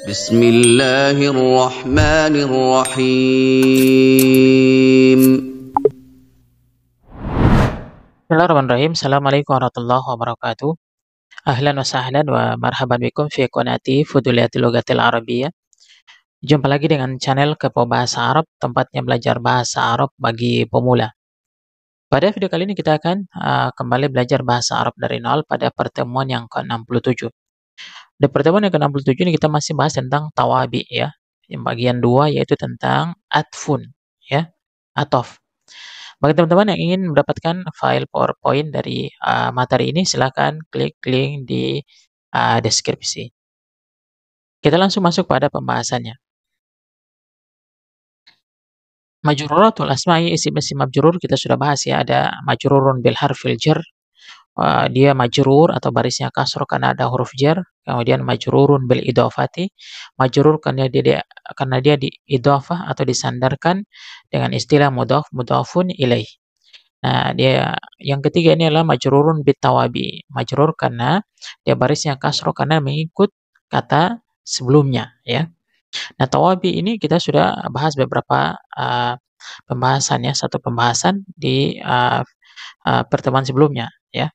بسم الله الرحمن الرحيم. Bismillahirrahmanirrahim. Assalamualaikum warahmatullahi wabarakatuh. Ahlan wa sahlan wa marhaban bikum fi qanati Fuduliyatil Lughatil Arabiyyah. Jumpa lagi dengan channel Kepo Bahasa Arab, tempatnya belajar bahasa Arab bagi pemula. Pada video kali ini kita akan kembali belajar bahasa Arab dari nol pada pertemuan yang ke-67. Di pertemuan yang ke-67 ini kita masih bahas tentang tawabi ya. Yang bagian 2 yaitu tentang atfun ya, atof. Bagi teman-teman yang ingin mendapatkan file PowerPoint dari materi ini, silakan klik link di deskripsi. Kita langsung masuk pada pembahasannya. Majruratul asma'i, isim-isim majrur kita sudah bahas ya. Ada majrurun bil harfil jar, dia majrur atau barisnya kasroh karena ada huruf jar. Kemudian majrurun bil idhofati, majrur karena dia diidhofah atau disandarkan dengan istilah mudhaf mudhafun ilaih. Nah, dia yang ketiga ini adalah majrurun bitawabi. Majrur karena dia barisnya kasroh karena mengikut kata sebelumnya ya. Nah, tawabi ini kita sudah bahas beberapa pembahasan ya, satu pembahasan di pertemuan sebelumnya ya.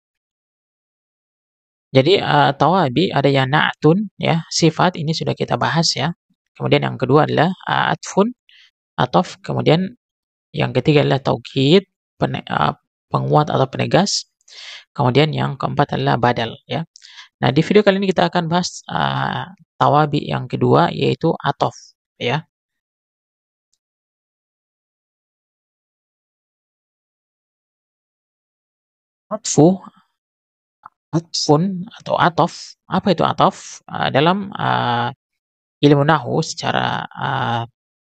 Jadi tawabi ada yang na'tun ya, sifat ini sudah kita bahas ya. Kemudian yang kedua adalah atfun, atof, kemudian yang ketiga adalah taukid, penguat atau penegas. Kemudian yang keempat adalah badal ya. Nah, di video kali ini kita akan bahas tawabi yang kedua yaitu atof ya. Atfu, atfun atau atof. Apa itu atof? Dalam ilmu nahwu secara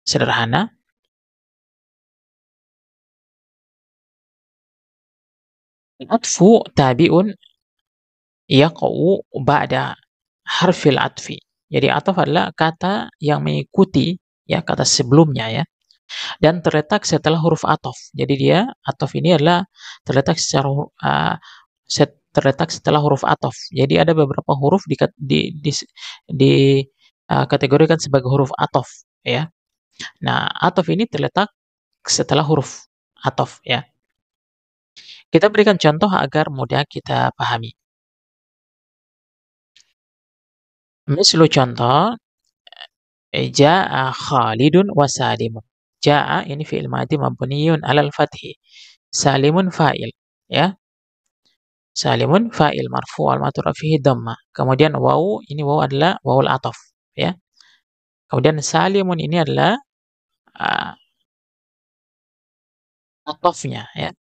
sederhana, atfu tabi'un yaqa'u ba'da harfil atfi. Jadi atof adalah kata yang mengikuti ya kata sebelumnya ya, dan terletak setelah huruf atof. Jadi dia atof ini adalah terletak terletak setelah huruf atof. Jadi ada beberapa huruf kategorikan sebagai huruf atof ya. Nah, atof ini terletak setelah huruf atof ya. Kita berikan contoh agar mudah kita pahami. Mislu contoh, ja'a Khalidun wa Salimun. Ja'a ini fi'il madhi mabniyun 'alal fathi. Salimun fa'il ya. Salimun fa'il marfu' wal matur fihi dhammah. Kemudian waw ini waw adalah wawul ataf ya. Kemudian salimun ini adalah uh, atofnya ya.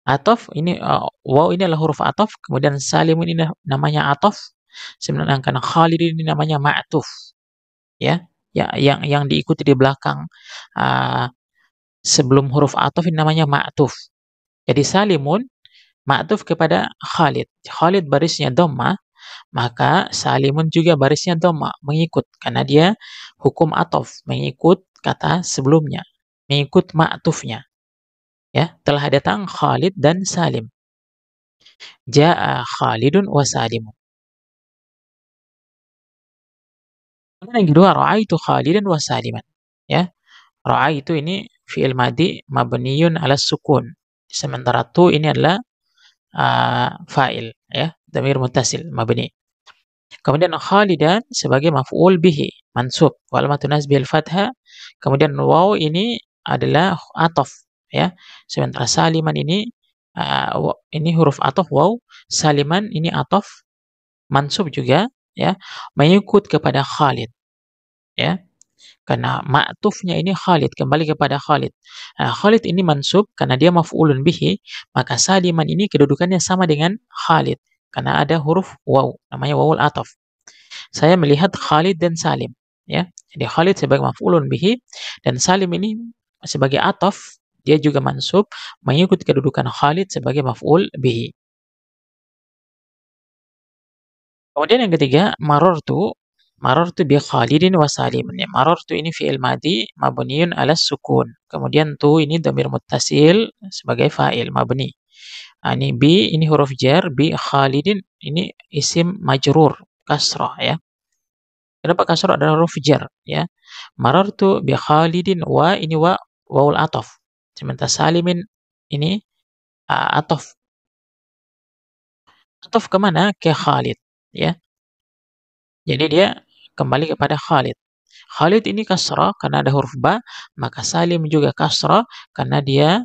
Ataf ini waw ini adalah huruf ataf, kemudian salimun ini namanya ataf. Sedangkan Khalid ini namanya ma'tuf ya. Ya, yang diikuti di belakang uh, sebelum huruf ataf ini namanya ma'tuf. Jadi salimun ma'tuf kepada Khalid. Khalid barisnya dhammah, maka salimun juga barisnya dhammah, mengikut karena dia hukum ataf, mengikut kata sebelumnya, mengikut ma'tufnya. Ya, telah datang Khalid dan Salim. Ja'a Khalidun wa Salimun. Kemudian yang kedua, ra'aitu Khalidan wa Saliman. Ya, ra'aitu ini fi'il madhi mabniyun 'ala sukun. Sementara tu ini adalah fa'il ya, dhamir muttasil mabni. Kemudian Khalidan sebagai maf'ul bihi, mansub, wal alamatu nasbihil fathah. Kemudian waw ini adalah ataf ya. Sementara Saliman ini huruf ataf waw, Saliman ini ataf mansub juga ya, mengikut kepada Khalid ya. Karena ma'tufnya ini Khalid, kembali kepada Khalid. Nah, Khalid ini mansub karena dia maf'ulun bihi, maka Saliman ini kedudukannya sama dengan Khalid karena ada huruf waw, namanya wawul ataf. Saya melihat Khalid dan Salim ya. Jadi Khalid sebagai maf'ulun bihi dan Salim ini sebagai ataf, dia juga mansub mengikuti kedudukan Khalid sebagai maf'ul bihi. Kemudian yang ketiga, marartu bi Khalidin wa Salimin. Ya, marartu ini fi'il madhi mabniun 'ala sukun. Kemudian tu ini dhamir muttasil sebagai fa'il mabni. Ini bi ini huruf jar, bi Khalidin ini isim majrur kasrah ya. Kenapa kasrah adalah huruf jar, ya. Marartu bi Khalidin, wa ini wawul ataf. Sementara Salimin ini ataf. Ataf ke mana? Ke Khalid, ya. Jadi dia kembali kepada Khalid. Khalid ini kasrah karena ada huruf ba, maka Salim juga kasrah karena dia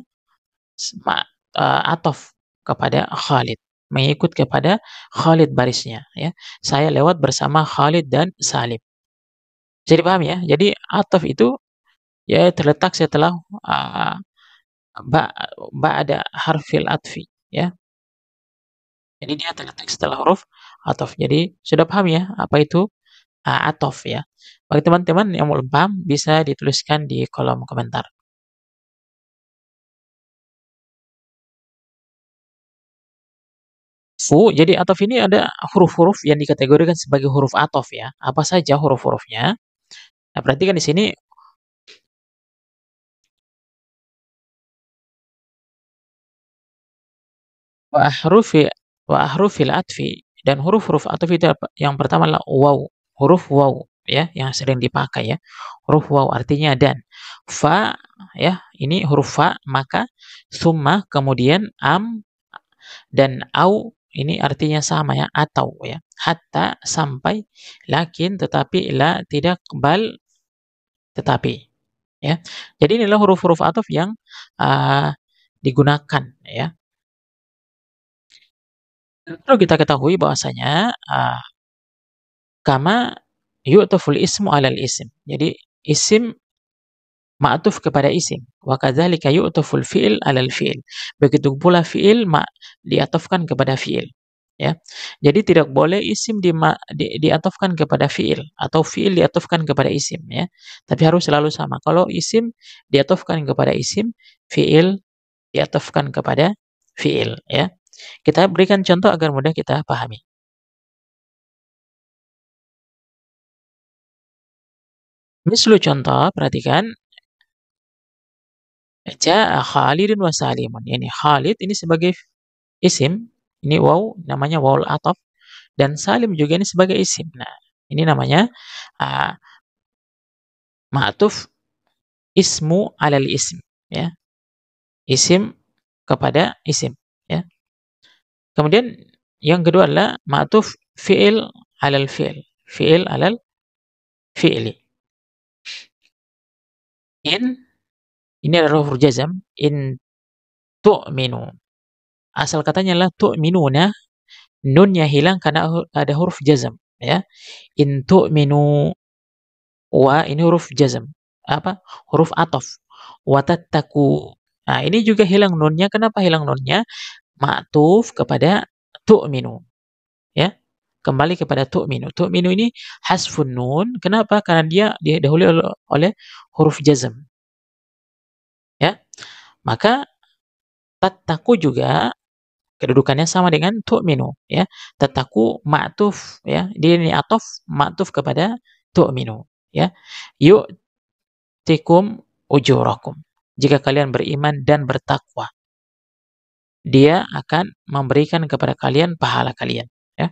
ataf kepada Khalid, mengikut kepada Khalid barisnya, ya. Saya lewat bersama Khalid dan Salim. Jadi paham ya? Jadi ataf itu ya terletak setelah ba ba'da harfil atfi, ya. Jadi dia terletak setelah huruf ataf. Jadi sudah paham ya apa itu ataf, ya. Bagi teman-teman yang belum paham bisa dituliskan di kolom komentar. Jadi ataf ini ada huruf-huruf yang dikategorikan sebagai huruf ataf, ya. Apa saja huruf-hurufnya? Nah, perhatikan di sini. Wa ahrufi wa ahrufil atfi, dan huruf-huruf ataf itu apa? Yang pertama adalah waw, huruf waw, ya, yang sering dipakai, ya. Huruf waw artinya dan. Fa, ya, ini huruf fa, maka summa, kemudian dan au ini artinya sama, ya, atau, ya. Hatta, sampai, lakin, tetapi, la, tidak, bal, tetapi, ya. Jadi inilah huruf-huruf ataf yang digunakan, ya. Perlu kita ketahui bahwasanya kama yu'taful ismu 'alal isim. Jadi isim ma'tuf kepada isim, wa kadzalika yu'taful fi'il 'alal fi'il. Begitu pula fi'il diatofkan kepada fi'il, ya. Jadi tidak boleh isim diatofkan kepada fi'il atau fi'il diatofkan kepada isim, ya. Tapi harus selalu sama. Kalau isim diatofkan kepada isim, fi'il diatofkan kepada fi'il, ya. Kita berikan contoh agar mudah kita pahami. Mislu contoh, perhatikan. Ja'a Khalidun wa Salimun. Ini Khalid ini sebagai isim, ini waw, namanya wawul ataf, dan Salim juga ini sebagai isim. Nah, ini namanya uh, ma'tuf ismu alal ism, ya. Isim kepada isim, ya. Kemudian yang kedua adalah ma'tuf fi'il alal fi'il. Fi'il alal fi'li. In ini adalah huruf jazam, in tu'minu. Asal katanya adalah tu'minuna, nunnya hilang karena ada huruf jazam, ya. In tu'minu, wa ini huruf jazam. Apa? Huruf ataf. Wa tattaqu. Nah, ini juga hilang nunnya. Kenapa hilang nunnya? Ma'tuf kepada tu'minu, ya. Kembali kepada tu'minu. Tu'minu ini hasfun nun. Kenapa? Karena dia didahului oleh huruf jazam, ya. Maka tattaqu juga kedudukannya sama dengan tu'minu, ya. Tattaqu ma'tuf, ya. Dia ini ataf ma'tuf kepada tu'minu, ya. Yu'tikum ujurakum. Jika kalian beriman dan bertakwa, dia akan memberikan kepada kalian pahala kalian, ya.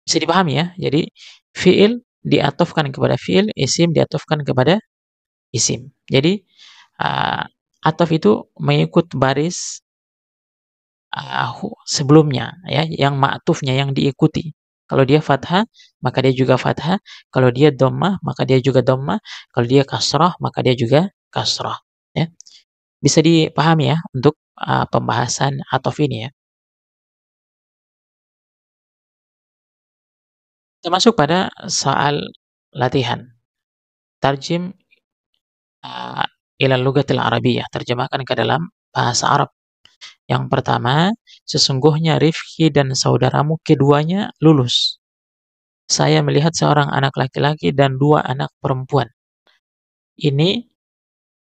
Bisa dipahami, ya. Jadi fiil diatofkan kepada fiil, isim diatofkan kepada isim. Jadi ataf itu mengikut baris sebelumnya, ya, yang ma'tufnya yang diikuti. Kalau dia fathah, maka dia juga fathah. Kalau dia dhammah, maka dia juga dhammah. Kalau dia kasrah, maka dia juga kasrah, ya. Bisa dipahami, ya, untuk pembahasan ataf ini, ya. Kita masuk pada soal latihan. Tarjim ilal lughatil arabiyyah, terjemahkan ke dalam bahasa Arab. Yang pertama, sesungguhnya Rifki dan saudaramu keduanya lulus. Saya melihat seorang anak laki-laki dan dua anak perempuan. Ini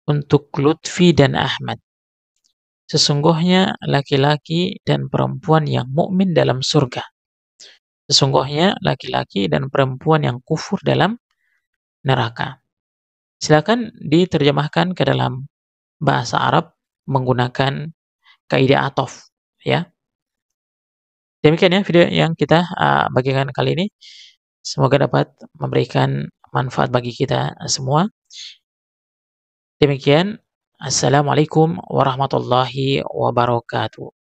untuk Lutfi dan Ahmad. Sesungguhnya laki-laki dan perempuan yang mukmin dalam surga. Sesungguhnya laki-laki dan perempuan yang kufur dalam neraka. Silakan diterjemahkan ke dalam bahasa Arab menggunakan kaidah ataf, ya. Demikian, ya, video yang kita bagikan kali ini. Semoga dapat memberikan manfaat bagi kita semua. Demikian, assalamualaikum warahmatullahi wabarakatuh.